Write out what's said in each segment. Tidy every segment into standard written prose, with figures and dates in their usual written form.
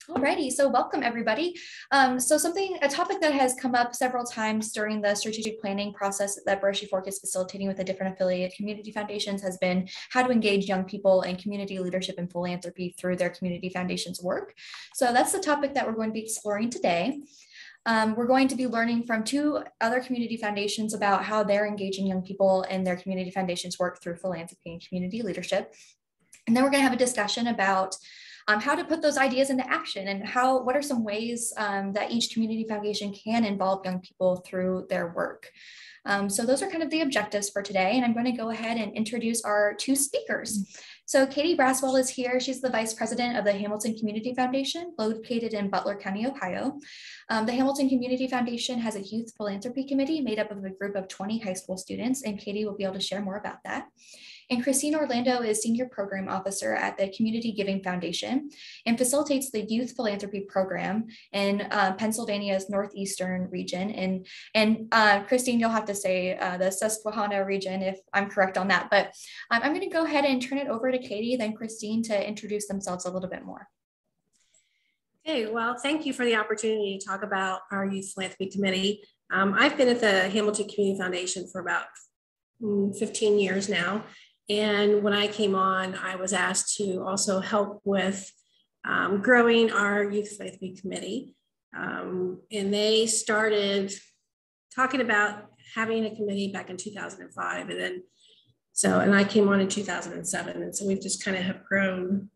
Alrighty, so welcome everybody. A topic that has come up several times during the strategic planning process that Berkshire Fork is facilitating with the different affiliate community foundations has been how to engage young people in community leadership and philanthropy through their community foundations work. So that's the topic that we're going to be exploring today. We're going to be learning from two other community foundations about how they're engaging young people in their community foundations work through philanthropy and community leadership. And then we're going to have a discussion about how to put those ideas into action and what are some ways that each community foundation can involve young people through their work. So those are kind of the objectives for today. And I'm going to go ahead and introduce our two speakers. So Katie Braswell is here. She's the Vice President of the Hamilton Community Foundation, located in Butler County, Ohio. The Hamilton Community Foundation has a youth philanthropy committee made up of a group of 20 high school students, and Katie will be able to share more about that. And Christine Orlando is Senior Program Officer at the Community Giving Foundation and facilitates the Youth Philanthropy Program in Pennsylvania's northeastern region. And Christine, you'll have to say the Susquehanna region if I'm correct on that. But I'm going to go ahead and turn it over to Katie, then Christine to introduce themselves a little bit more. Okay, well, thank you for the opportunity to talk about our Youth Philanthropy Committee. I've been at the Hamilton Community Foundation for about 15 years now. And when I came on, I was asked to also help with growing our Youth Philanthropy Committee. And they started talking about having a committee back in 2005. And I came on in 2007. And so we've just kind of have grown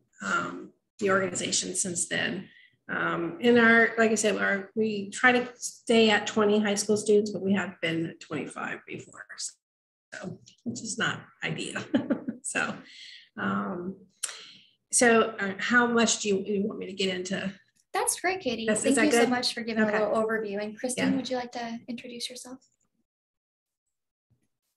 the organization since then. Like I said, we try to stay at 20 high school students, but we have been at 25 before. So, which is not ideal. How much do you want me to get into? That's great, Katie. Thank you so much for giving a little overview. And Christine, would you like to introduce yourself?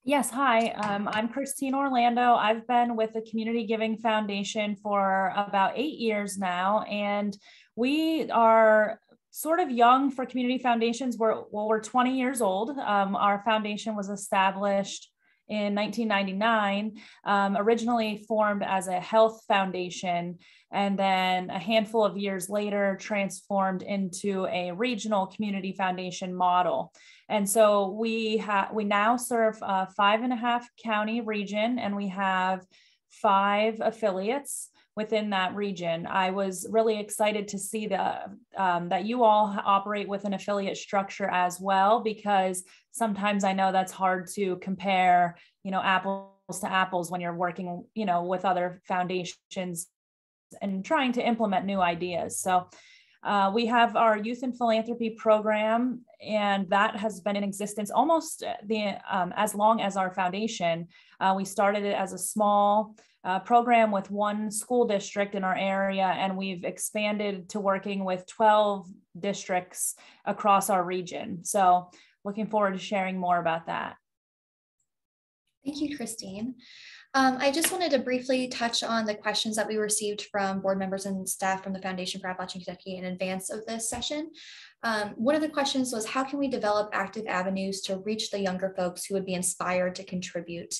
Yes, hi, I'm Christine Orlando. I've been with the Community Giving Foundation for about 8 years now, and we are sort of young for community foundations. We're 20 years old. Our foundation was established in 1999, originally formed as a health foundation, and then a handful of years later transformed into a regional community foundation model. And so we now serve a 5.5 county region, and we have 5 affiliates within that region. I was really excited to see that you all operate with an affiliate structure as well, because sometimes I know that's hard to compare, apples to apples when you're working, with other foundations and trying to implement new ideas. So we have our Youth and Philanthropy program, and that has been in existence almost as long as our foundation. We started it as a small program with one school district in our area, and we've expanded to working with 12 districts across our region. So looking forward to sharing more about that. Thank you, Christine. I just wanted to briefly touch on the questions that we received from board members and staff from the Foundation for Appalachian Kentucky in advance of this session. One of the questions was, how can we develop active avenues to reach the younger folks who would be inspired to contribute?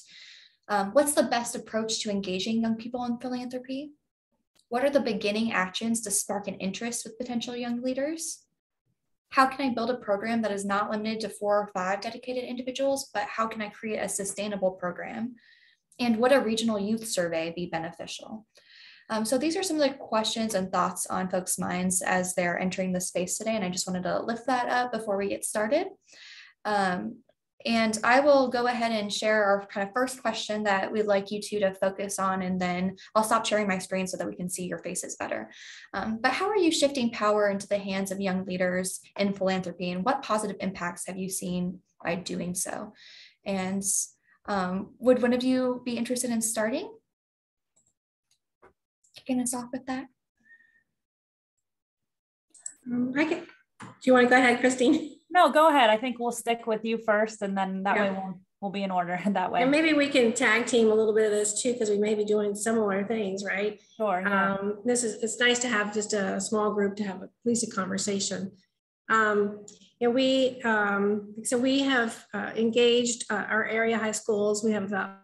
What's the best approach to engaging young people in philanthropy? What are the beginning actions to spark an interest with potential young leaders? How can I build a program that is not limited to 4 or 5 dedicated individuals, but how can I create a sustainable program? And would a regional youth survey be beneficial? So these are some of the questions and thoughts on folks' minds as they're entering the space today. And I just wanted to lift that up before we get started. And I will go ahead and share our kind of first question that we'd like you two to focus on, and then I'll stop sharing my screen so that we can see your faces better. But how are you shifting power into the hands of young leaders in philanthropy, and what positive impacts have you seen by doing so? And would one of you be interested in starting? Kicking us off with that? I can. Do you want to go ahead, Christine? No, go ahead. I think we'll stick with you first, and then that way we'll be in order that way. And maybe we can tag team a little bit of this too, because we may be doing similar things, right? Sure. Yeah. It's nice to have just a small group to have at least a conversation. And we have engaged our area high schools. We have about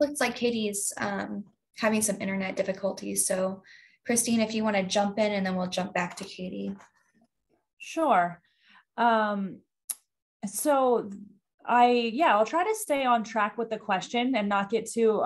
Looks like Katie's having some internet difficulties. So Christine, if you want to jump in and then we'll jump back to Katie. Sure. So I'll try to stay on track with the question and not get too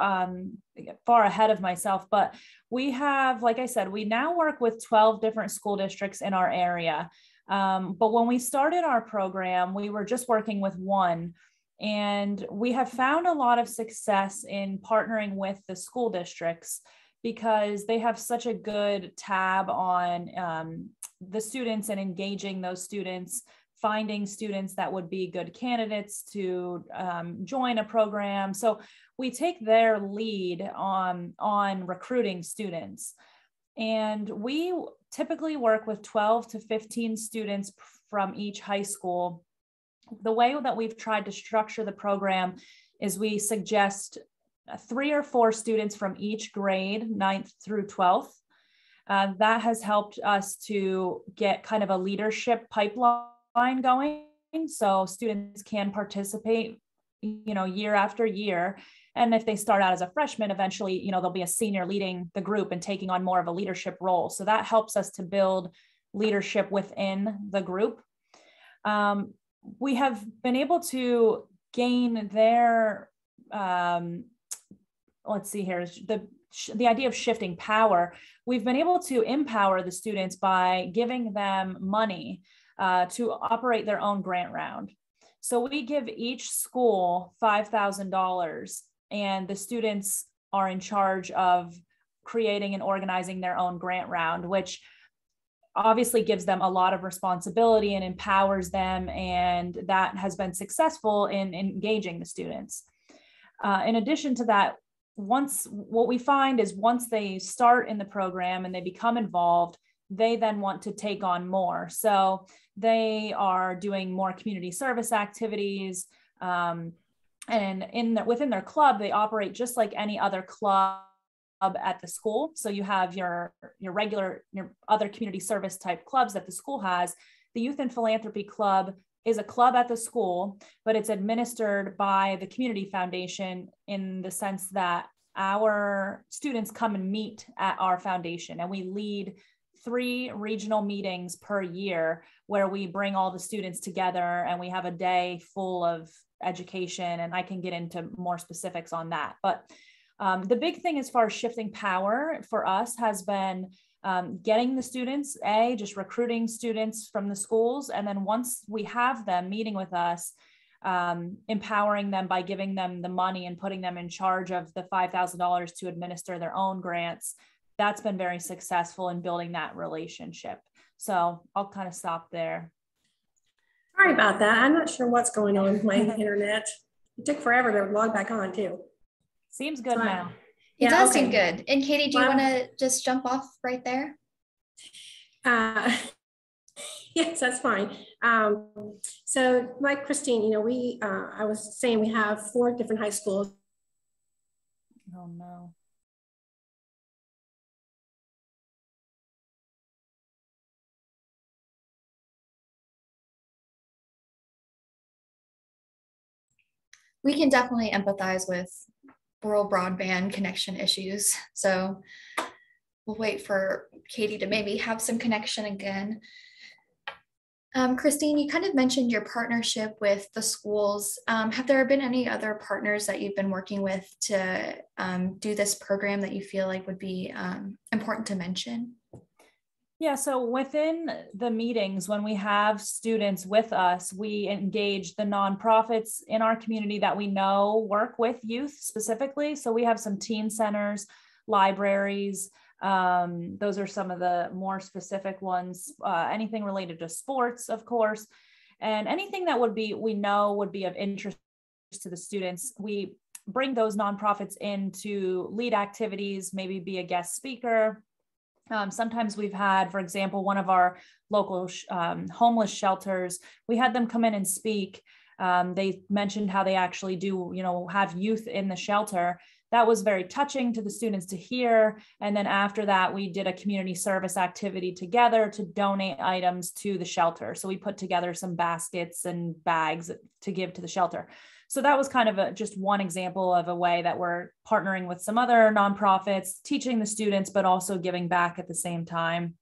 far ahead of myself. But we have, like I said, we now work with 12 different school districts in our area. But when we started our program, we were just working with one. And we have found a lot of success in partnering with the school districts because they have such a good tab on the students and engaging those students, finding students that would be good candidates to join a program. So we take their lead on recruiting students. And we typically work with 12 to 15 students from each high school. The way that we've tried to structure the program is we suggest 3 or 4 students from each grade, 9th through 12th. That has helped us to get kind of a leadership pipeline going. So students can participate, year after year. And if they start out as a freshman, eventually, there'll be a senior leading the group and taking on more of a leadership role. So that helps us to build leadership within the group. We have been able to gain their, let's see here, the idea of shifting power. We've been able to empower the students by giving them money to operate their own grant round. So we give each school $5,000 and the students are in charge of creating and organizing their own grant round, which obviously gives them a lot of responsibility and empowers them. And that has been successful in engaging the students. In addition to that, what we find is once they start in the program and they become involved, they then want to take on more. So they are doing more community service activities. And within their club, they operate just like any other club at the school. So you have your other community service type clubs that the school has. The Youth and Philanthropy Club is a club at the school, but it's administered by the Community Foundation in the sense that our students come and meet at our foundation, and we lead 3 regional meetings per year where we bring all the students together and we have a day full of education, and I can get into more specifics on that. But the big thing as far as shifting power for us has been getting the students, just recruiting students from the schools. And then once we have them meeting with us, empowering them by giving them the money and putting them in charge of the $5,000 to administer their own grants. That's been very successful in building that relationship. So I'll kind of stop there. Sorry about that. I'm not sure what's going on with my internet. It took forever to log back on too. Seems good now. It does seem good. And Katie, do you want to just jump off right there? Yes, that's fine. So like Christine, I was saying we have 4 different high schools. Oh no. We can definitely empathize with rural broadband connection issues. So we'll wait for Katie to maybe have some connection again. Christine, you kind of mentioned your partnership with the schools. Have there been any other partners that you've been working with to do this program that you feel like would be important to mention? Yeah, so within the meetings, when we have students with us, we engage the nonprofits in our community that we know work with youth specifically. So we have some teen centers, libraries. Those are some of the more specific ones, anything related to sports, of course, and anything that we know would be of interest to the students. We bring those nonprofits in to lead activities, maybe be a guest speaker. Sometimes we've had, for example, one of our local homeless shelters, we had them come in and speak. They mentioned how they actually do, have youth in the shelter that was very touching to the students to hear. And then after that, we did a community service activity together to donate items to the shelter. So we put together some baskets and bags to give to the shelter. So that was kind of just one example of a way that we're partnering with some other nonprofits, teaching the students, but also giving back at the same time.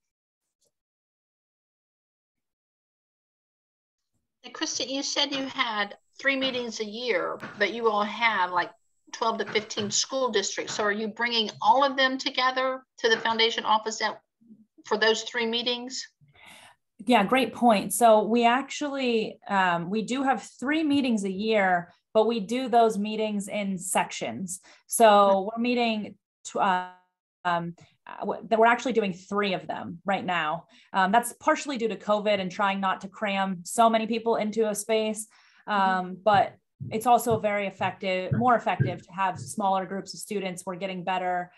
And Kristen, you said you had 3 meetings a year, but you all have like 12 to 15 school districts. So are you bringing all of them together to the foundation office for those 3 meetings? Yeah, great point. So we actually, we do have 3 meetings a year, but we do those meetings in sections. So we're meeting, we're actually doing 3 of them right now. That's partially due to COVID and trying not to cram so many people into a space. But it's also very effective, more effective to have smaller groups of students. We're getting better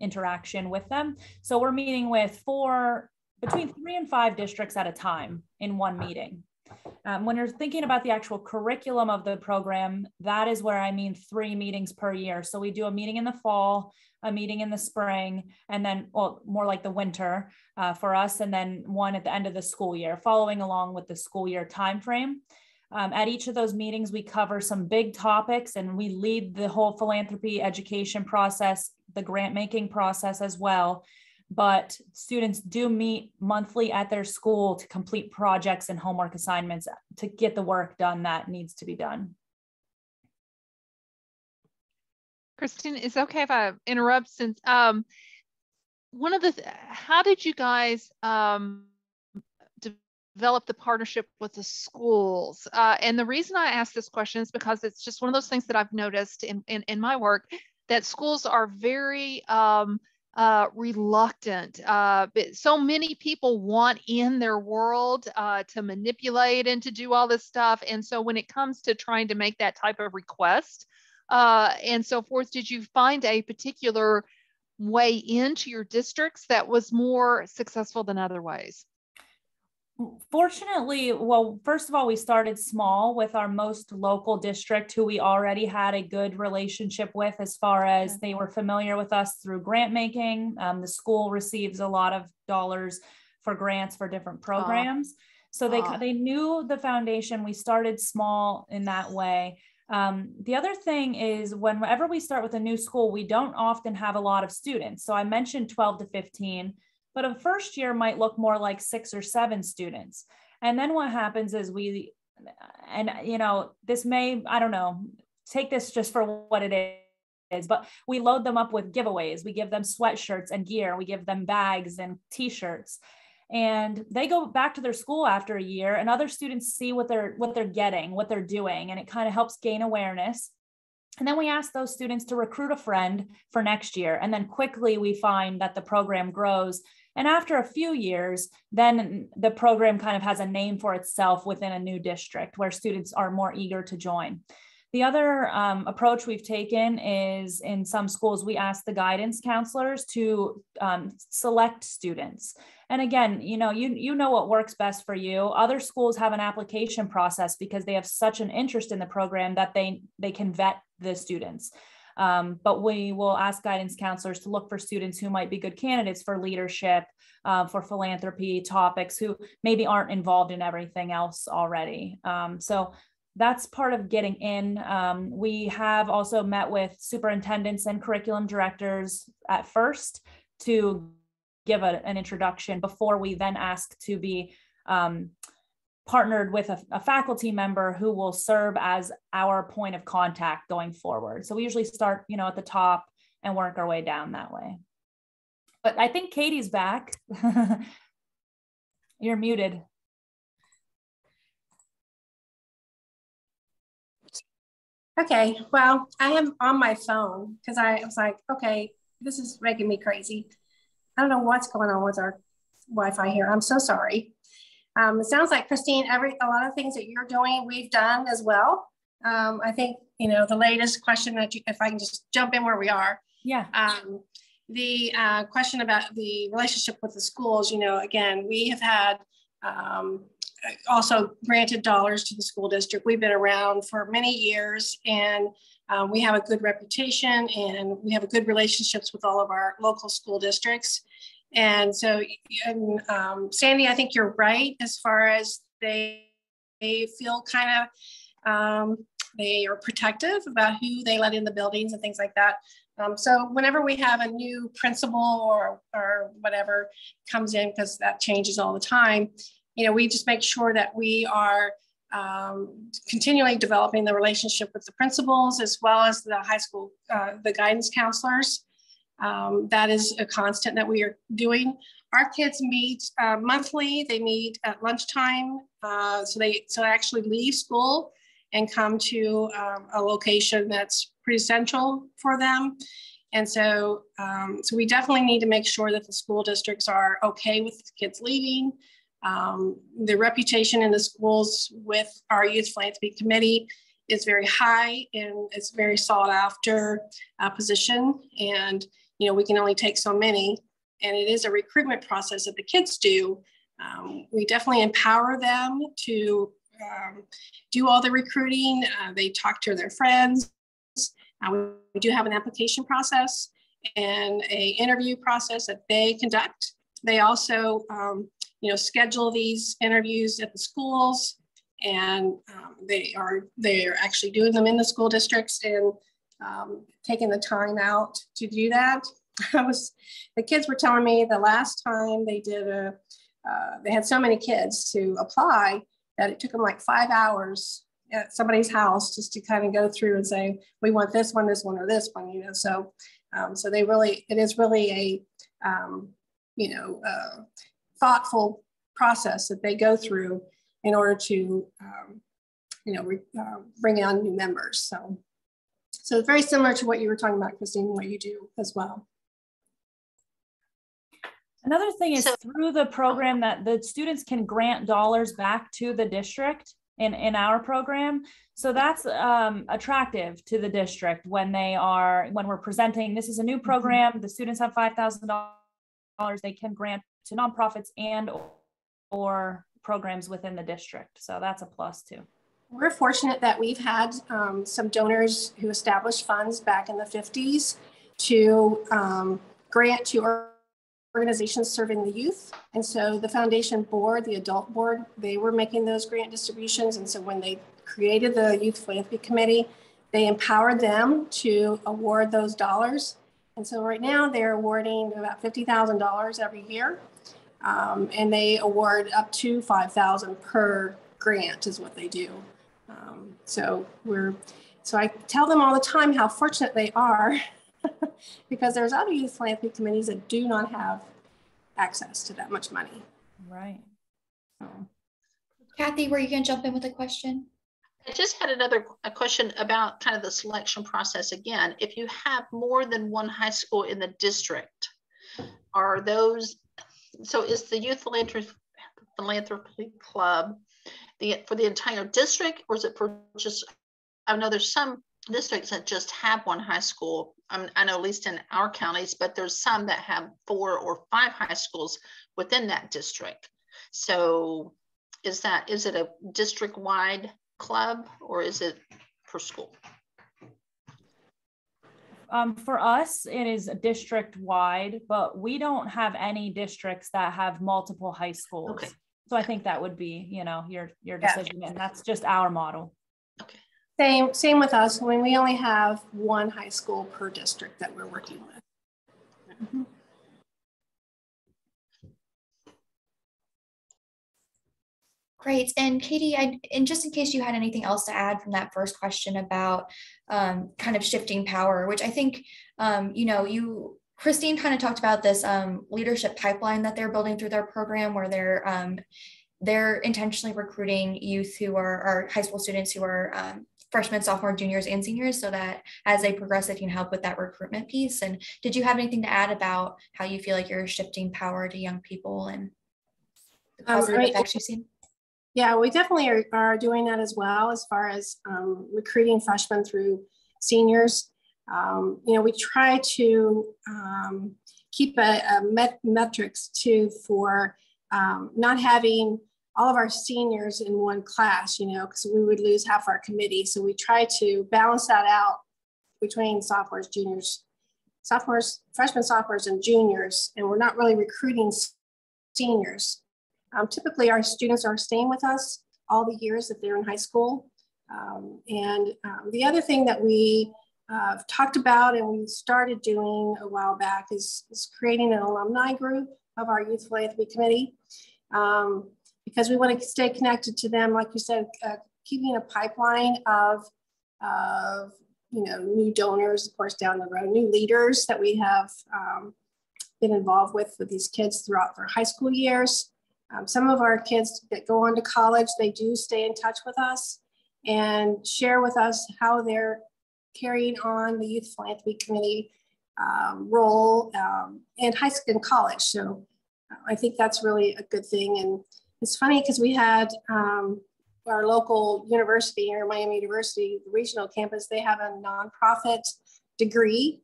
interaction with them. So we're meeting with between 3 and 5 districts at a time in one meeting. When you're thinking about the actual curriculum of the program, that is where I mean 3 meetings per year. So we do a meeting in the fall, a meeting in the spring, and then, well, more like the winter for us, and then one at the end of the school year, following along with the school year timeframe. At each of those meetings, we cover some big topics, and we lead the whole philanthropy education process, the grant making process as well. But students do meet monthly at their school to complete projects and homework assignments to get the work done that needs to be done. Christine, is it okay if I interrupt? Since how did you guys develop the partnership with the schools? And the reason I ask this question is because it's just one of those things that I've noticed in my work, that schools are very reluctant. So many people want in their world to manipulate and to do all this stuff. And so when it comes to trying to make that type of request and so forth, did you find a particular way into your districts that was more successful than other ways? Fortunately, well, first of all, we started small with our most local district, who we already had a good relationship with as far as they were familiar with us through grant making. The school receives a lot of dollars for grants for different programs. So they knew the foundation. We started small in that way. The other thing is, whenever we start with a new school, we don't often have a lot of students. So I mentioned 12 to 15. But a first year might look more like 6 or 7 students. And then what happens is this may, I don't know, take this just for what it is, but we load them up with giveaways. We give them sweatshirts and gear. We give them bags and t-shirts. And they go back to their school after a year, and other students see what they're getting, what they're doing. And it kind of helps gain awareness. And then we ask those students to recruit a friend for next year. And then quickly we find that the program grows. And after a few years, then the program kind of has a name for itself within a new district where students are more eager to join. The other approach we've taken is, in some schools, we ask the guidance counselors to select students. And again, you know what works best for you. Other schools have an application process because they have such an interest in the program that they can vet the students. But we will ask guidance counselors to look for students who might be good candidates for leadership, for philanthropy topics, who maybe aren't involved in everything else already. So that's part of getting in. We have also met with superintendents and curriculum directors at first to give an introduction before we then ask to be partnered with a faculty member who will serve as our point of contact going forward. So we usually start, at the top and work our way down that way. But I think Katie's back. You're muted. Okay, well, I am on my phone because I was like, okay, this is making me crazy. I don't know what's going on with our Wi-Fi here. I'm so sorry. It sounds like, Christine, a lot of things that you're doing, we've done as well. I think, the latest question that if I can just jump in where we are. Yeah. The question about the relationship with the schools, again, we have had also granted dollars to the school district. We've been around for many years, and we have a good reputation, and we have a good relationships with all of our local school districts. And so, Sandy, I think you're right as far as they feel kind of, they are protective about who they let in the buildings and things like that. So whenever we have a new principal or whatever comes in, because that changes all the time, we just make sure that we are continually developing the relationship with the principals as well as the high school, the guidance counselors. That is a constant that we are doing. Our kids meet monthly. They meet at lunchtime. So they actually leave school and come to a location that's pretty central for them. And so, so we definitely need to make sure that the school districts are okay with the kids leaving. The reputation in the schools with our Youth Philanthropy Committee is very high, and it's a very sought after position. And, we can only take so many, and it is a recruitment process that the kids do. We definitely empower them to do all the recruiting. They talk to their friends. We do have an application process and an interview process that they conduct. They also, schedule these interviews at the schools, and they are actually doing them in the school districts and taking the time out to do that. The kids were telling me the last time they did they had so many kids to apply that it took them like 5 hours at somebody's house just to kind of go through and say, we want this one, or this one, so it is really a thoughtful process that they go through in order to, bring on new members. So it's very similar to what you were talking about, Christine, what you do as well. Another thing is through the program that the students can grant dollars back to the district in our program. So that's attractive to the district when we're presenting, this is a new program, the students have $5,000 they can grant to nonprofits and or programs within the district. So that's a plus too. We're fortunate that we've had some donors who established funds back in the 50s to grant to organizations serving the youth. And so the foundation board, the adult board, they were making those grant distributions. And so when they created the Youth Philanthropy Committee, they empowered them to award those dollars. And so right now they're awarding about $50,000 every year. And they award up to $5,000 per grant is what they do. So I tell them all the time how fortunate they are because there's other youth philanthropy committees that do not have access to that much money. Right. Kathy, were you going to jump in with a question? I just had a question about kind of the selection process again. If you have more than one high school in the district, are those, so is the Youth Philanthropy Club for the entire district, or is it for just, I know there's some districts that just have one high school. I know at least in our counties, but there's some that have 4 or 5 high schools within that district. So is it a district-wide club or is it per school? For us, it is district-wide, but we don't have any districts that have multiple high schools. Okay. So I think that would be, your decision, and that's just our model. Okay. Same with us. When we only have one high school per district that we're working with. Mm-hmm. Great. And Katie, and just in case you had anything else to add from that first question about kind of shifting power, which I think, Christine kind of talked about this leadership pipeline that they're building through their program where they're intentionally recruiting youth who are high school students who are freshmen, sophomore, juniors, and seniors, so that as they progress, they can help with that recruitment piece. And did you have anything to add about how you feel like you're shifting power to young people and the positive effects you've seen? Yeah, we definitely are doing that as well as far as recruiting freshmen through seniors. We try to keep a metrics too for not having all of our seniors in one class, because we would lose half our committee. So we try to balance that out between sophomores, juniors, freshmen, sophomores, and juniors. And we're not really recruiting seniors. Typically, our students are staying with us all the years that they're in high school. The other thing that we talked about and we started doing a while back is creating an alumni group of our Youth Philanthropy Committee, because we want to stay connected to them, like you said, keeping a pipeline of new donors, of course, down the road, new leaders that we have been involved with these kids throughout their high school years. Some of our kids that go on to college, they do stay in touch with us and share with us how they're carrying on the Youth Philanthropy Committee role in high school and college. So I think that's really a good thing. And it's funny because we had our local university here, Miami University, the regional campus, they have a nonprofit degree,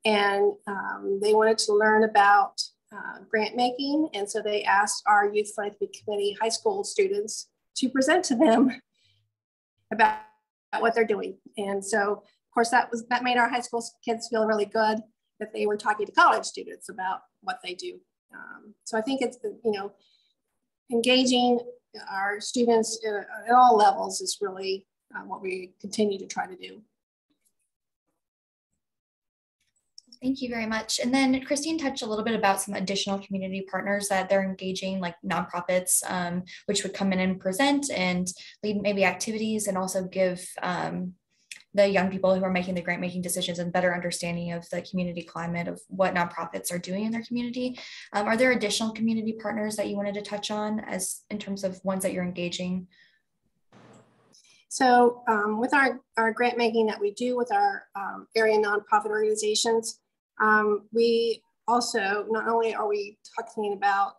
and they wanted to learn about grant making. And so they asked our Youth Philanthropy Committee high school students to present to them about what they're doing. And so, of course, that made our high school kids feel really good that they were talking to college students about what they do. So I think it's, engaging our students at all levels is really what we continue to try to do. Thank you very much. And then Christine touched a little bit about some additional community partners that they're engaging, like nonprofits, which would come in and present and lead maybe activities, and also give the young people who are making the grant making decisions and better understanding of the community climate of what nonprofits are doing in their community. Are there additional community partners that you wanted to touch on as in terms of ones that you're engaging? So with our grant making that we do with our area nonprofit organizations, we also, not only are we talking about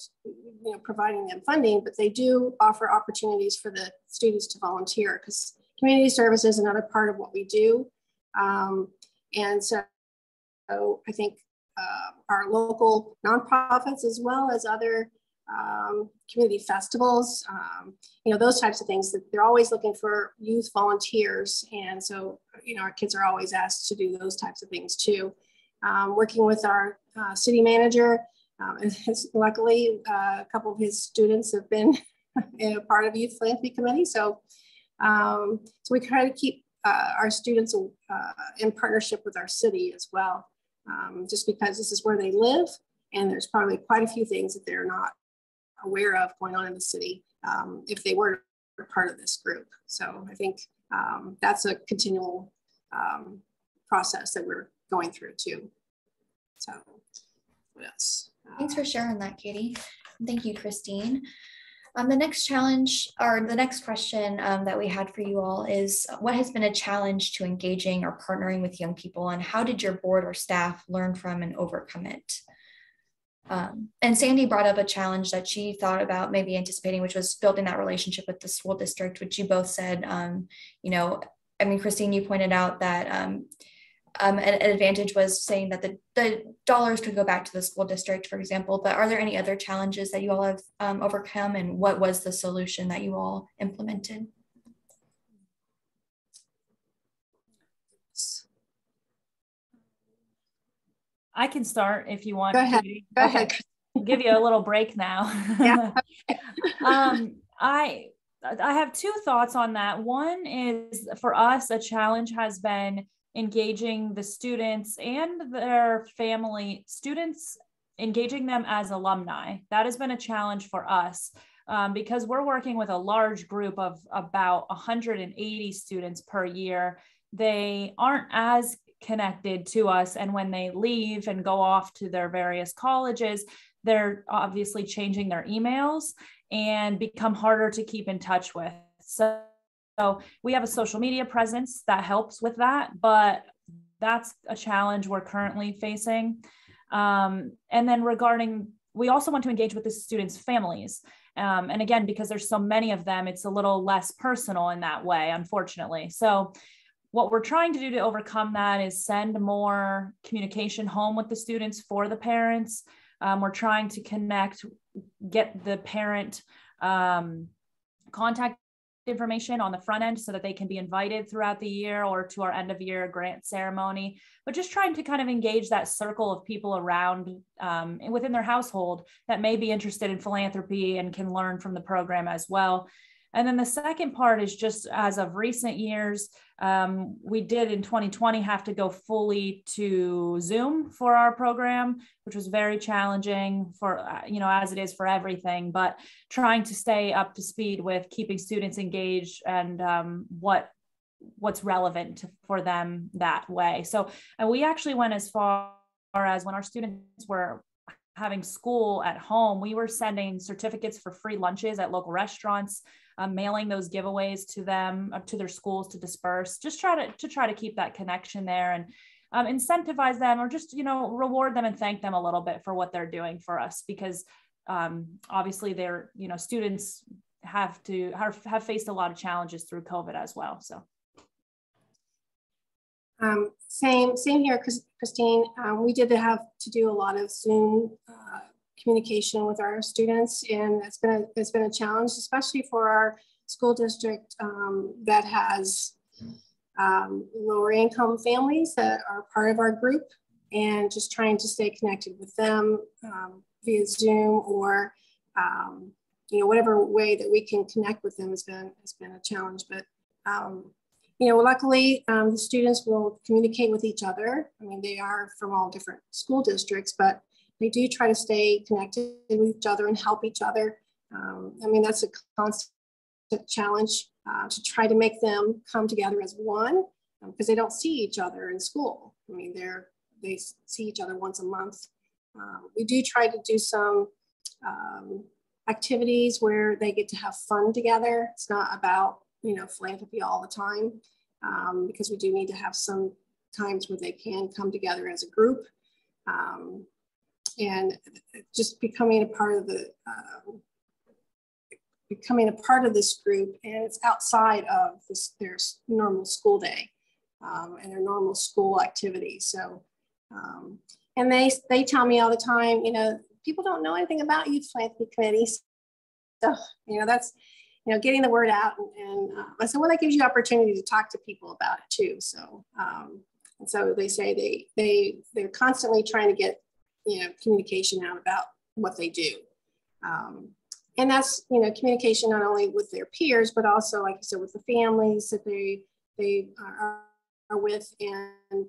providing them funding, but they do offer opportunities for the students to volunteer, because community service is another part of what we do. And so I think our local nonprofits, as well as other community festivals, those types of things, that they're always looking for youth volunteers. And so, our kids are always asked to do those types of things too. Working with our city manager, luckily a couple of his students have been part of Youth Philanthropy Committee. So we try to keep our students in partnership with our city as well, just because this is where they live, and there's probably quite a few things that they're not aware of going on in the city if they were part of this group. So I think that's a continual process that we're going through too. So what else? Thanks for sharing that, Katie. Thank you, Christine. The next challenge, or the next question that we had for you all is, what has been a challenge to engaging or partnering with young people, and how did your board or staff learn from and overcome it? And Sandy brought up a challenge that she thought about maybe anticipating, which was building that relationship with the school district, which you both said, Christine, you pointed out that an advantage was saying that the dollars could go back to the school district, for example, but are there any other challenges that you all have overcome, and what was the solution that you all implemented? I can start if you want. Go ahead. Go ahead. I'll give you a little break now. Yeah. I have two thoughts on that. One is, for us, a challenge has been engaging the students and their family, students, engaging them as alumni. That has been a challenge for us because we're working with a large group of about 180 students per year. They aren't as connected to us, and when they leave and go off to their various colleges, they're obviously changing their emails and become harder to keep in touch with. So we have a social media presence that helps with that, but that's a challenge we're currently facing. And then we also want to engage with the students' families. And again, because there's so many of them, it's a little less personal in that way, unfortunately. So what we're trying to do to overcome that is send more communication home with the students for the parents. We're trying to get the parent contact information on the front end so that they can be invited throughout the year or to our end of year grant ceremony, but just trying to kind of engage that circle of people around within their household that may be interested in philanthropy and can learn from the program as well. And then the second part is just as of recent years, we did in 2020 have to go fully to Zoom for our program, which was very challenging for, as it is for everything, but trying to stay up to speed with keeping students engaged and what's relevant for them that way. So we actually went as far as when our students were having school at home, we were sending certificates for free lunches at local restaurants, mailing those giveaways to them, to their schools to disperse, just try to keep that connection there and incentivize them or just, reward them and thank them a little bit for what they're doing for us, because obviously they're, students have faced a lot of challenges through COVID as well. So. Same here, Christine. We did have to do a lot of Zoom communication with our students, and it's been a challenge, especially for our school district that has lower income families that are part of our group, and just trying to stay connected with them via Zoom or whatever way that we can connect with them has been a challenge. But luckily, the students will communicate with each other. I mean, they are from all different school districts, but they do try to stay connected with each other and help each other. That's a constant challenge to try to make them come together as one, because they don't see each other in school. I mean, they see each other once a month. We do try to do some activities where they get to have fun together. It's not about philanthropy all the time, because we do need to have some times where they can come together as a group, and just becoming a part of this group, and it's outside of their normal school day and their normal school activities. So, and they tell me all the time, people don't know anything about youth philanthropy committees. So, that's getting the word out, and I said, well, that gives you opportunity to talk to people about it too. So, and so they say they're constantly trying to get communication out about what they do, and that's communication not only with their peers, but also, like I said, with the families that they are with. And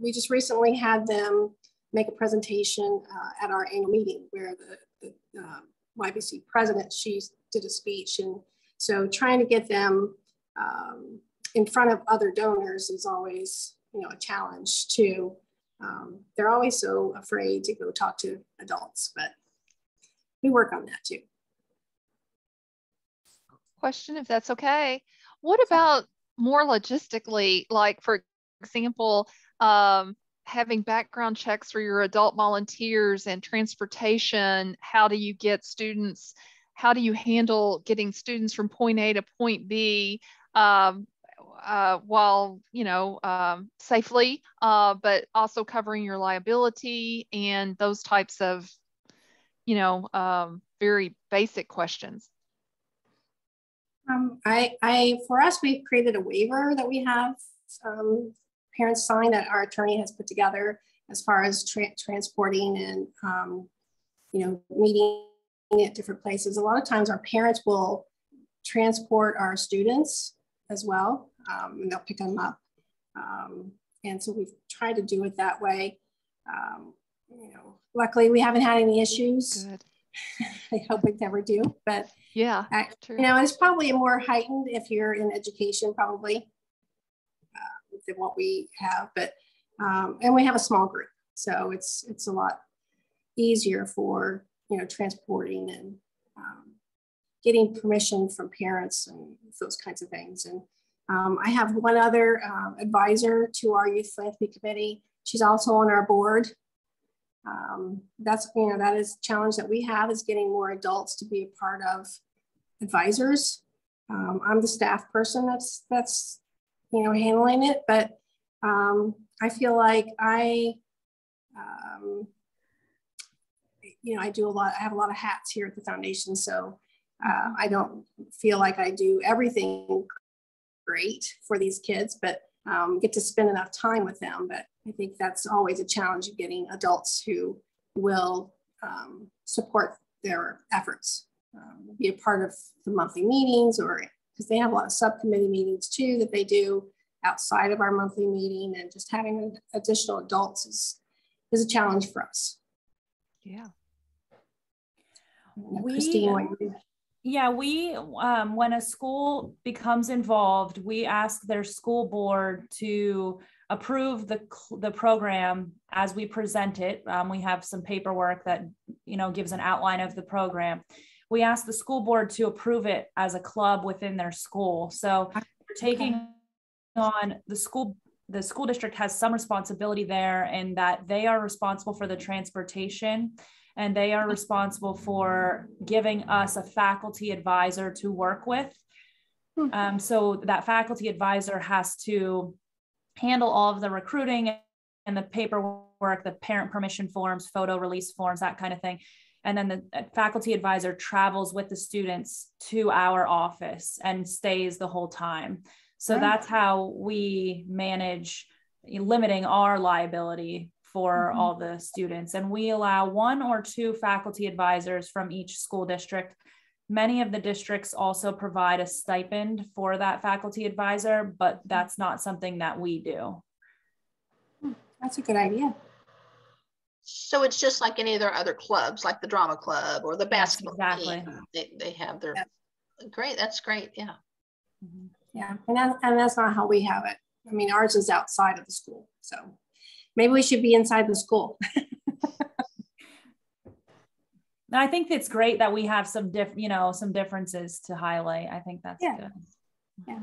we just recently had them make a presentation at our annual meeting where the YBC president, she did a speech. And so trying to get them in front of other donors is always, a challenge too. They're always so afraid to go talk to adults, but we work on that too. Question, if that's okay. What about more logistically, like for example, having background checks for your adult volunteers and transportation? How do you get students? How do you handle getting students from point A to point B while, safely, but also covering your liability and those types of, very basic questions? For us, we've created a waiver that we have parents sign that our attorney has put together as far as transporting and, meeting at different places. A lot of times our parents will transport our students as well, and they'll pick them up. And so we've tried to do it that way. Luckily we haven't had any issues. Good. I hope we never do, but yeah, true. It's probably more heightened if you're in education, probably than what we have, but and we have a small group, so it's a lot easier for transporting and getting permission from parents and those kinds of things. And I have one other advisor to our youth philanthropy committee. She's also on our board. That's that is a challenge that we have, is getting more adults to be a part of advisors. I'm the staff person that's handling it, but I feel like I do a lot. I have a lot of hats here at the foundation, so I don't feel like I do everything great for these kids, but get to spend enough time with them. But I think that's always a challenge of getting adults who will support their efforts, be a part of the monthly meetings, or because they have a lot of subcommittee meetings too that they do outside of our monthly meeting, and just having additional adults is a challenge for us. Yeah. Christine, what you Yeah, when a school becomes involved, we ask their school board to approve the program as we present it. We have some paperwork that, gives an outline of the program. We ask the school board to approve it as a club within their school. So we're taking on the school district has some responsibility there, in that they are responsible for the transportation, and they are responsible for giving us a faculty advisor to work with. So that faculty advisor has to handle all of the recruiting and the paperwork, the parent permission forms, photo release forms, that kind of thing. And then the faculty advisor travels with the students to our office and stays the whole time. So that's how we manage limiting our liability for all the students. And we allow 1 or 2 faculty advisors from each school district. Many of the districts also provide a stipend for that faculty advisor, but that's not something that we do. That's a good idea. So it's just like any of their other clubs, like the drama club or the basketball exactly. team. They have their, great, that's great, yeah. Yeah, and that's not how we have it. I mean, ours is outside of the school, so maybe we should be inside the school. I think it's great that we have some differences to highlight. I think that's good. Yeah.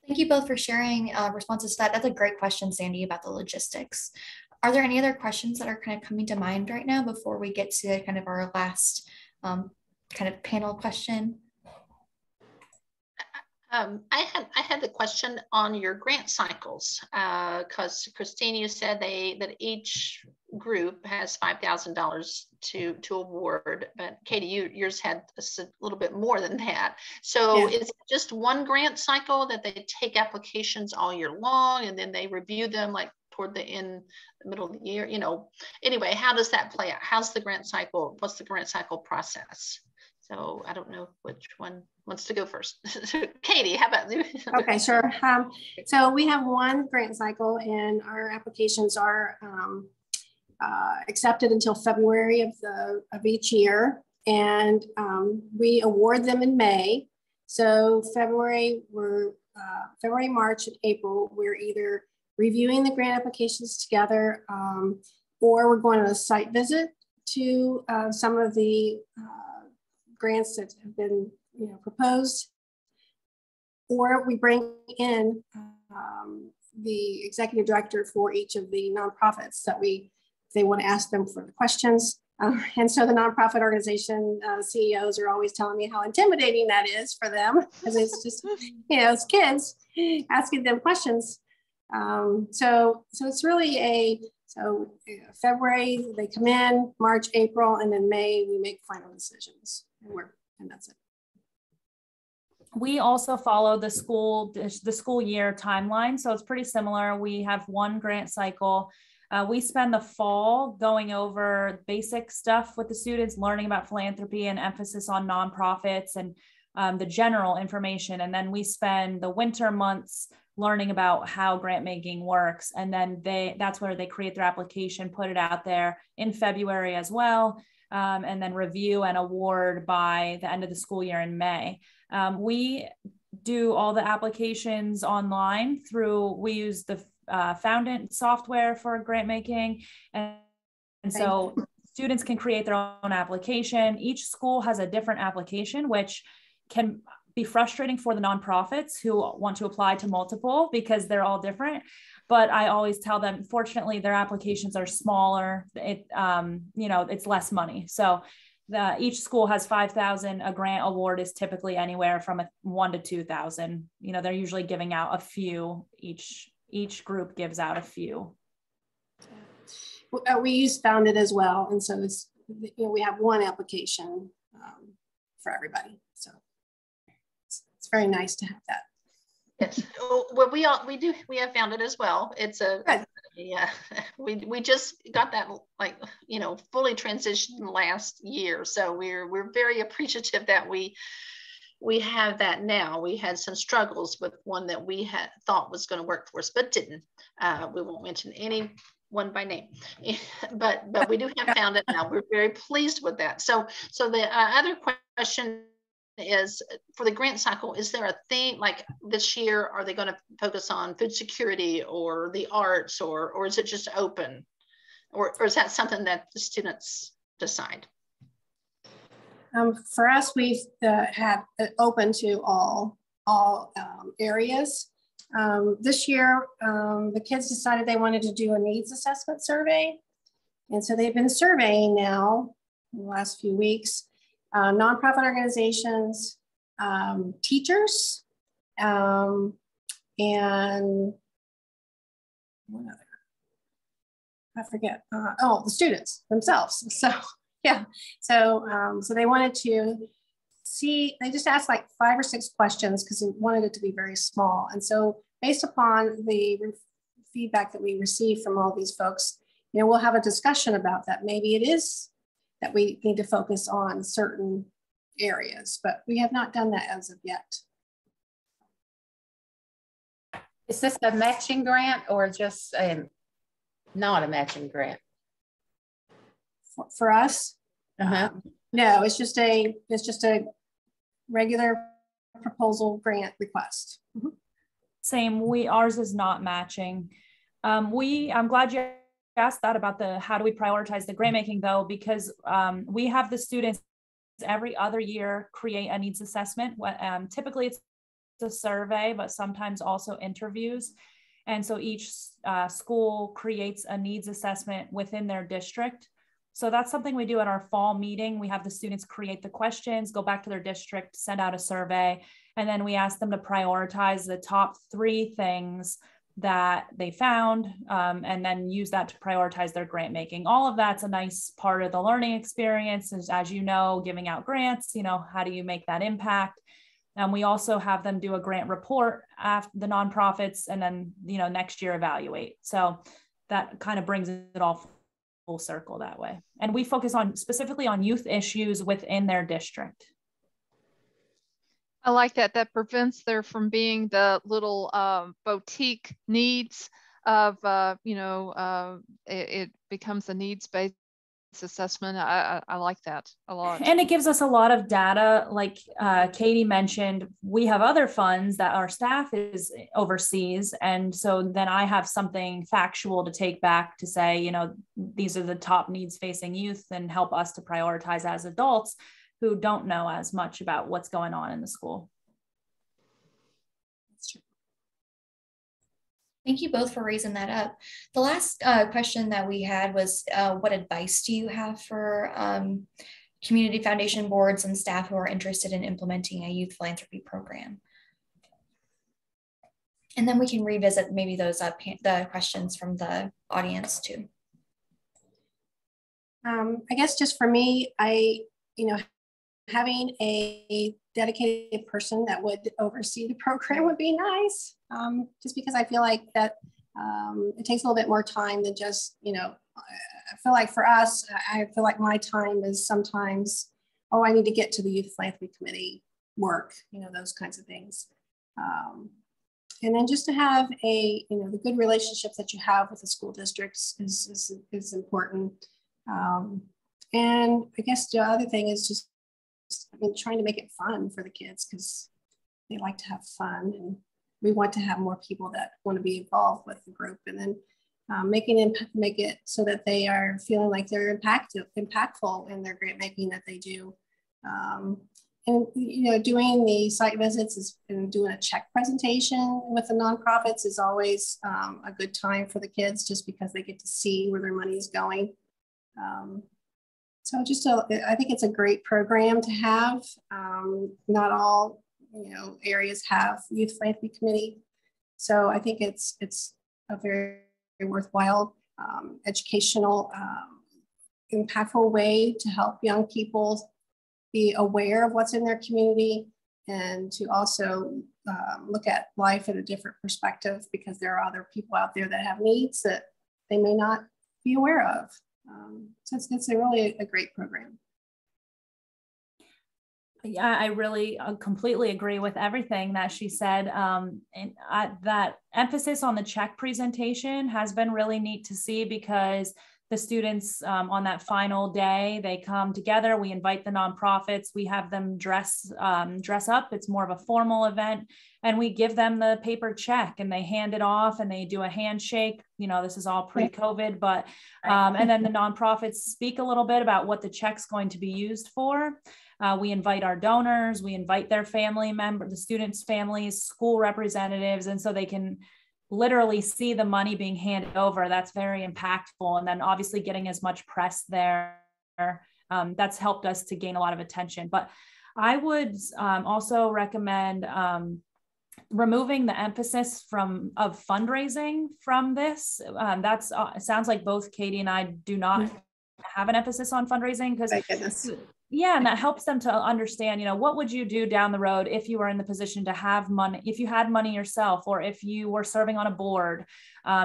Thank you both for sharing responses to that. That's a great question, Sandy, about the logistics. Are there any other questions that are kind of coming to mind right now before we get to kind of our last kind of panel question? I had the question on your grant cycles, because Christine, you said that each group has $5,000 to award, but Katie, yours had a little bit more than that. So is it just one grant cycle that they take applications all year long and then they review them like toward the middle of the year? Anyway, how does that play out? How's the grant cycle? What's the grant cycle process? So I don't know which one wants to go first. Katie, how about you? Okay, sure. So we have one grant cycle, and our applications are accepted until February of each year, and we award them in May. So February, March, and April, we're either reviewing the grant applications together, or we're going on a site visit to some of the grants that have been proposed, or we bring in the executive director for each of the nonprofits that they want to ask them for the questions. And so the nonprofit organization CEOs are always telling me how intimidating that is for them, because it's just, it's kids asking them questions. So it's really February, they come in, March, April, and then May, we make final decisions. And that's it. We also follow the school year timeline. So it's pretty similar. We have one grant cycle. We spend the fall going over basic stuff with the students, learning about philanthropy and emphasis on nonprofits and the general information. And then we spend the winter months learning about how grant making works. And then that's where they create their application, put it out there in February as well. And then review and award by the end of the school year in May. We do all the applications online we use the Foundant software for grant making. And so students can create their own application. Each school has a different application, which can be frustrating for the nonprofits who want to apply to multiple because they're all different. But I always tell them, fortunately, their applications are smaller. It's less money. So each school has $5,000. A grant award is typically anywhere from $1,000 to $2,000. They're usually giving out a few. Each group gives out a few. We use Founded as well, and so it's we have one application for everybody. So it's very nice to have that. Yes. Well, we have found it as well. It's yeah, we just got that, like, fully transitioned last year. So we're very appreciative that we have that now. We had some struggles with one that we had thought was going to work for us, but didn't. We won't mention any one by name, but we do have found it now. We're very pleased with that. So the other question is, for the grant cycle, is there a theme? Like this year, are they going to focus on food security or the arts, or is it just open, or is that something that the students decide? For us, we've had it open to all areas. This year, the kids decided they wanted to do a needs assessment survey. And so they've been surveying now in the last few weeks, nonprofit organizations, teachers, and one other, I forget. The students themselves. So yeah, so they wanted to see, they just asked like 5 or 6 questions because they wanted it to be very small. And so based upon the feedback that we received from all these folks, we'll have a discussion about that. Maybe it is that we need to focus on certain areas, but we have not done that as of yet. Is this a matching grant or just not a matching grant? For us? No, it's just a regular proposal grant request. Same, ours is not matching. I'm glad you asked that about how do we prioritize the grant making though, because we have the students every other year create a needs assessment. Typically it's a survey, but sometimes also interviews. And so each school creates a needs assessment within their district. So that's something we do at our fall meeting. We have the students create the questions, go back to their district, send out a survey, and then we ask them to prioritize the top 3 things that they found, and then use that to prioritize their grant making. All of that's a nice part of the learning experience, as you know, giving out grants, how do you make that impact? And we also have them do a grant report after the nonprofits, and then, next year evaluate. So that kind of brings it all full circle that way. And we focus specifically on youth issues within their district. I like that. That prevents there from being the little boutique needs of, it becomes a needs-based assessment. I like that a lot. And it gives us a lot of data. Like Katie mentioned, we have other funds that our staff is oversees. And so then I have something factual to take back to say, these are the top needs facing youth, and help us to prioritize as adults who don't know as much about what's going on in the school. Thank you both for raising that up. The last question that we had was, what advice do you have for community foundation boards and staff who are interested in implementing a youth philanthropy program? And then we can revisit maybe those the questions from the audience too. I guess just for me, having a dedicated person that would oversee the program would be nice, just because I feel like that it takes a little bit more time than just, I feel like for us, I feel like my time is sometimes, I need to get to the Youth Philanthropy Committee work, those kinds of things. And then just to have the good relationships that you have with the school districts is important. And I guess the other thing is just, trying to make it fun for the kids, because they like to have fun, and we want to have more people that want to be involved with the group, and then make it so that they are feeling like they're impactful in their grant making that they do. And doing the site visits and doing a check presentation with the nonprofits is always a good time for the kids, just because they get to see where their money is going. So I think it's a great program to have. Not all areas have Youth Philanthropy Committee, so I think it's a very, very worthwhile, educational, impactful way to help young people be aware of what's in their community and to also look at life in a different perspective, because there are other people out there that have needs that they may not be aware of. So it's really a great program. Yeah, I really completely agree with everything that she said. And that emphasis on the check presentation has been really neat to see, because the students on that final day, they come together, we invite the nonprofits, we have them dress up. It's more of a formal event, and we give them the paper check and they hand it off and they do a handshake. You know, this is all pre-COVID, but and then the nonprofits speak a little bit about what the check's going to be used for. We invite our donors, we invite their family members, the students' families, school representatives, and so they can literally see the money being handed over. That's very impactful. And then obviously getting as much press there, that's helped us to gain a lot of attention. But I would also recommend removing the emphasis of fundraising from this. It sounds like both Katie and I do not have an emphasis on fundraising, because yeah, and that helps them to understand, you know, what would you do down the road if you were in the position to have money, if you had money yourself, or if you were serving on a board,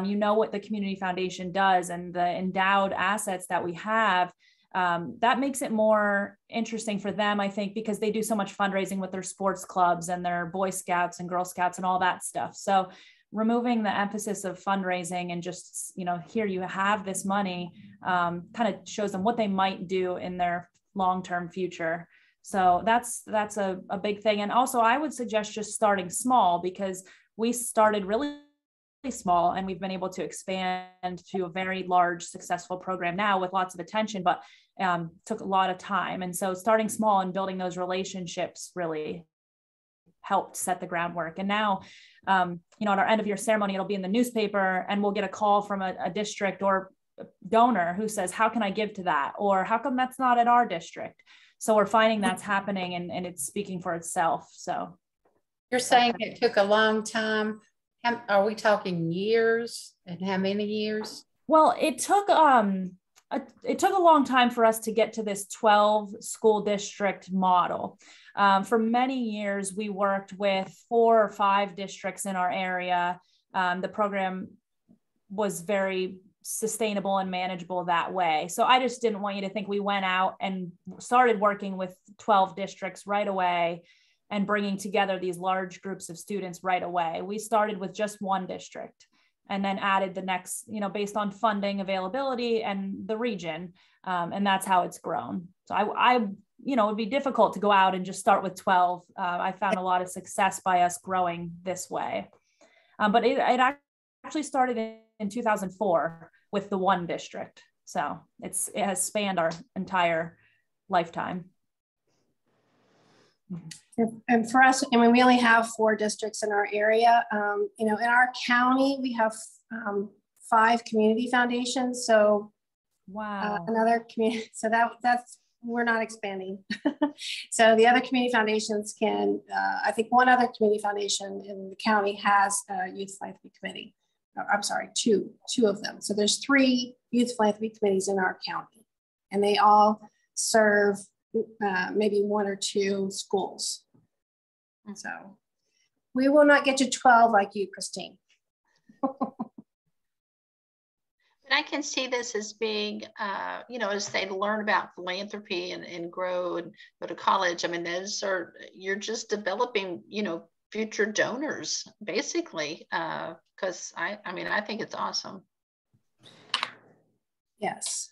you know what the community foundation does and the endowed assets that we have. That makes it more interesting for them, I think, because they do so much fundraising with their sports clubs and their Boy Scouts and Girl Scouts and all that stuff. So removing the emphasis of fundraising and just, you know, here you have this money, kind of shows them what they might do in their long-term future. So that's a big thing. And also I would suggest just starting small, because we started really small and we've been able to expand to a very large, successful program now with lots of attention, but took a lot of time. And so starting small and building those relationships really helped set the groundwork. And now, you know, at our end of year ceremony, it'll be in the newspaper and we'll get a call from a district or donor who says, how can I give to that? Or how come that's not at our district? So we're finding that's happening, and it's speaking for itself. So you're saying it took a long time. Are we talking years, and how many years? Well, it took a long time for us to get to this 12 school district model. For many years, we worked with 4 or 5 districts in our area. The program was very sustainable and manageable that way. So I just didn't want you to think we went out and started working with 12 districts right away and bringing together these large groups of students right away. We started with just 1 district and then added the next, you know, based on funding availability and the region. And that's how it's grown. So I you know, it'd be difficult to go out and just start with 12. I found a lot of success by us growing this way. But it actually started in 2004 with the 1 district. So it has spanned our entire lifetime. And for us, I mean, we only have 4 districts in our area. You know, in our county, we have 5 community foundations. So wow, another community. So that's, we're not expanding. So the other community foundations can, I think one other community foundation in the county has a youth philanthropy committee. I'm sorry, two of them. So there's 3 youth philanthropy committees in our county, and they all serve maybe 1 or 2 schools. And so we will not get to 12 like you, Christine. But I can see this as being, you know, as they learn about philanthropy and grow and go to college. I mean, you're just developing, you know, future donors, basically, because I mean, I think it's awesome. Yes.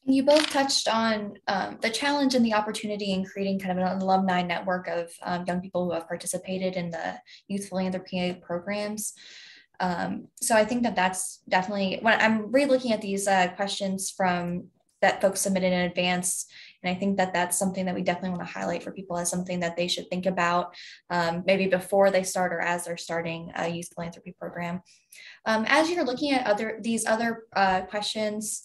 You both touched on the challenge and the opportunity in creating kind of an alumni network of young people who have participated in the youth philanthropy programs. So I think that that's definitely, when I'm re-looking at these questions from that folks submitted in advance, and I think that that's something that we definitely want to highlight for people as something that they should think about maybe before they start or as they're starting a youth philanthropy program. As you're looking at these other questions,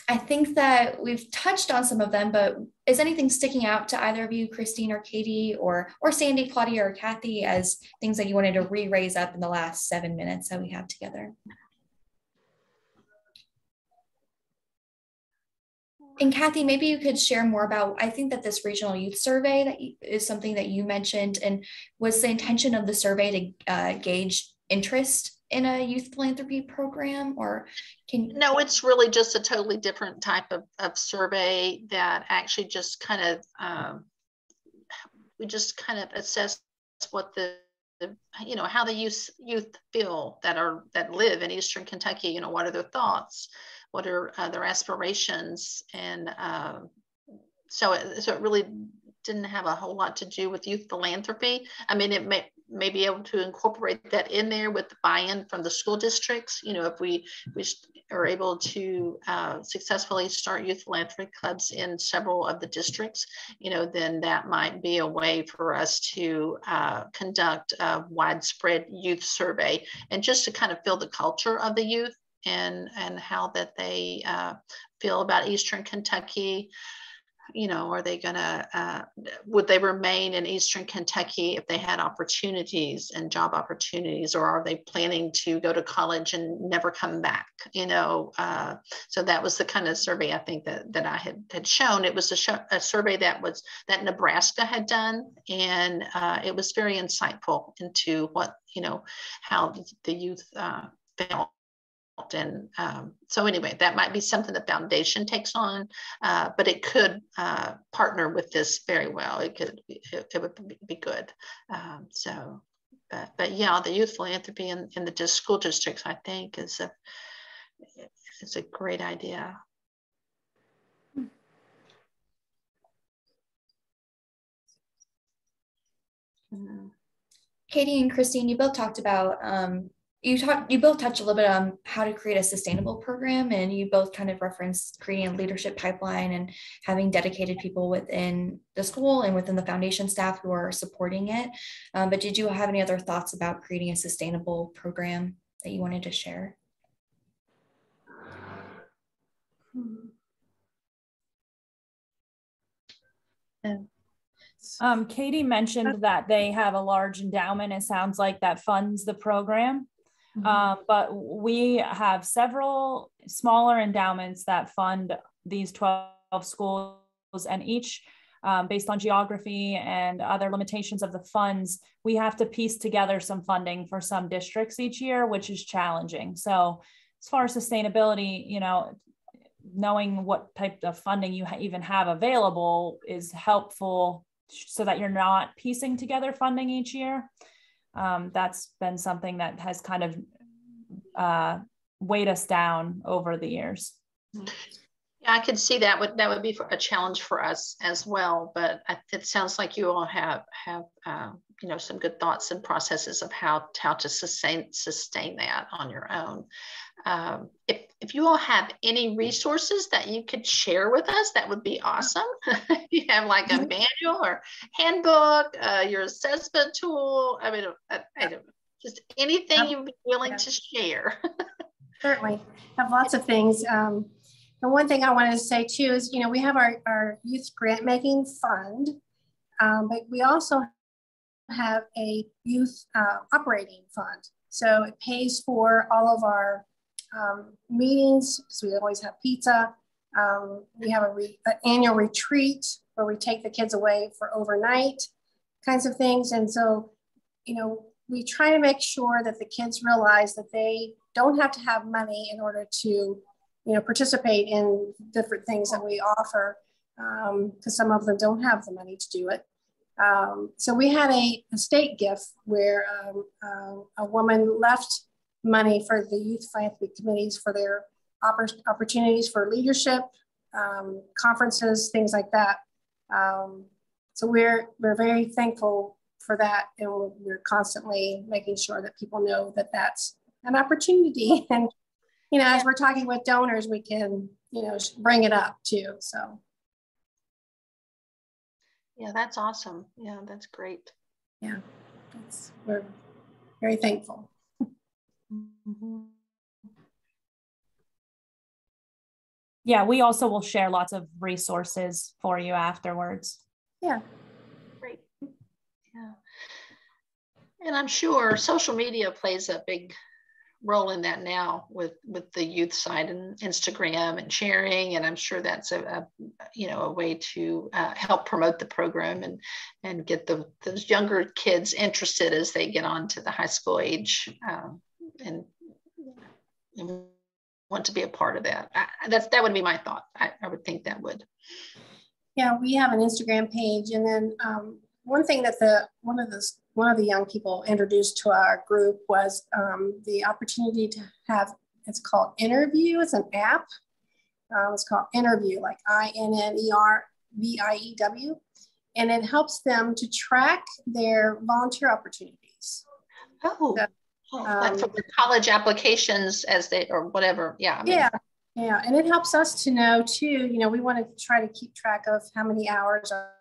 I think that we've touched on some of them, but is anything sticking out to either of you, Christine or Katie, or Sandy, Claudia, or Kathy, as things that you wanted to re-raise up in the last 7 minutes that we have together? And Kathy, maybe you could share more about, I think that this regional youth survey is something that you mentioned, and was the intention of the survey to gauge interest in a youth philanthropy program, or No, it's really just a totally different type of survey that actually just kind of, we just kind of assess what the how the youth feel that live in Eastern Kentucky. What are their thoughts, what are their aspirations, and so it really didn't have a whole lot to do with youth philanthropy. I mean, it may be able to incorporate that in there with the buy-in from the school districts. If we are able to successfully start youth philanthropy clubs in several of the districts, then that might be a way for us to conduct a widespread youth survey, and just to kind of feel the culture of the youth and how that they feel about Eastern Kentucky. Are they gonna, would they remain in Eastern Kentucky if they had opportunities and job opportunities, or are they planning to go to college and never come back? So that was the kind of survey I think that I had shown. It was a survey that Nebraska had done, and it was very insightful into what, how the youth felt. And so anyway, that might be something the foundation takes on, but it could partner with this very well. It would be good. But yeah, the youth philanthropy in the school districts, I think, is a great idea. Katie and Christine, you both talked about you both touched a little bit on how to create a sustainable program, and you both kind of referenced creating a leadership pipeline and having dedicated people within the school and within the foundation staff who are supporting it. But did you have any other thoughts about creating a sustainable program that you wanted to share? Katie mentioned that they have a large endowment, it sounds like, that funds the program. But we have several smaller endowments that fund these 12 schools, and each, based on geography and other limitations of the funds, we have to piece together some funding for some districts each year, which is challenging. So as far as sustainability, knowing what type of funding you even have available is helpful, so that you're not piecing together funding each year. That's been something that has kind of weighed us down over the years. Yeah, I could see that would be a challenge for us as well. But it sounds like you all have some good thoughts and processes of how to sustain that on your own. If you all have any resources that you could share with us, that would be awesome. You have like a manual or handbook, your assessment tool. I mean, I don't know, just anything you'd be willing to share. Certainly, have lots of things. And one thing I wanted to say too is, we have our youth grant making fund, but we also have a youth operating fund. So it pays for all of our meetings, because we always have pizza. We have an annual retreat where we take the kids away for overnight kinds of things. And so, we try to make sure that the kids realize that they don't have to have money in order to, participate in different things that we offer, because some of them don't have the money to do it. So we had a state gift where a woman left money for the youth philanthropy committees for their opportunities for leadership, conferences, things like that. So we're very thankful for that, and we're constantly making sure that people know that that's an opportunity. And as we're talking with donors, we can bring it up too. So yeah, that's awesome. Yeah, that's great. Yeah, we're very thankful. Yeah, we also will share lots of resources for you afterwards. Yeah. Great. Yeah. And I'm sure social media plays a big role in that now with the youth side and Instagram and sharing, and I'm sure that's a way to help promote the program and get those younger kids interested as they get on to the high school age, and want to be a part of that. That would be my thought. I would think that would. Yeah, we have an Instagram page, and then one thing that one of the young people introduced to our group was the opportunity to have, it's called Interview. It's an app. It's called Interview, like INNERVIEW, and it helps them to track their volunteer opportunities. Oh, so, like for the college applications or whatever. Yeah. Yeah, and it helps us to know too. We want to try to keep track of how many hours our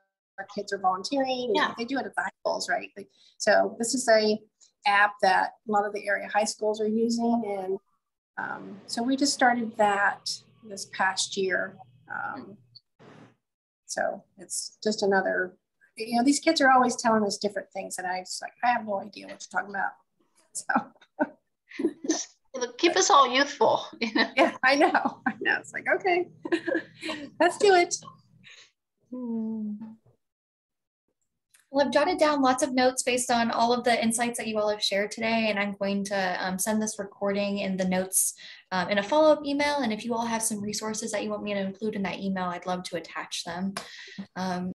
kids are volunteering. Yeah. They do it at the high schools, right? So this is a app that a lot of the area high schools are using, and so we just started that this past year. So it's just another. These kids are always telling us different things, and I have no idea what you're talking about. So. Keep us all youthful. Yeah, I know. It's like, okay, let's do it. Well, I've jotted down lots of notes based on all of the insights that you all have shared today, and I'm going to send this recording in the notes in a follow-up email. And if you all have some resources that you want me to include in that email, I'd love to attach them.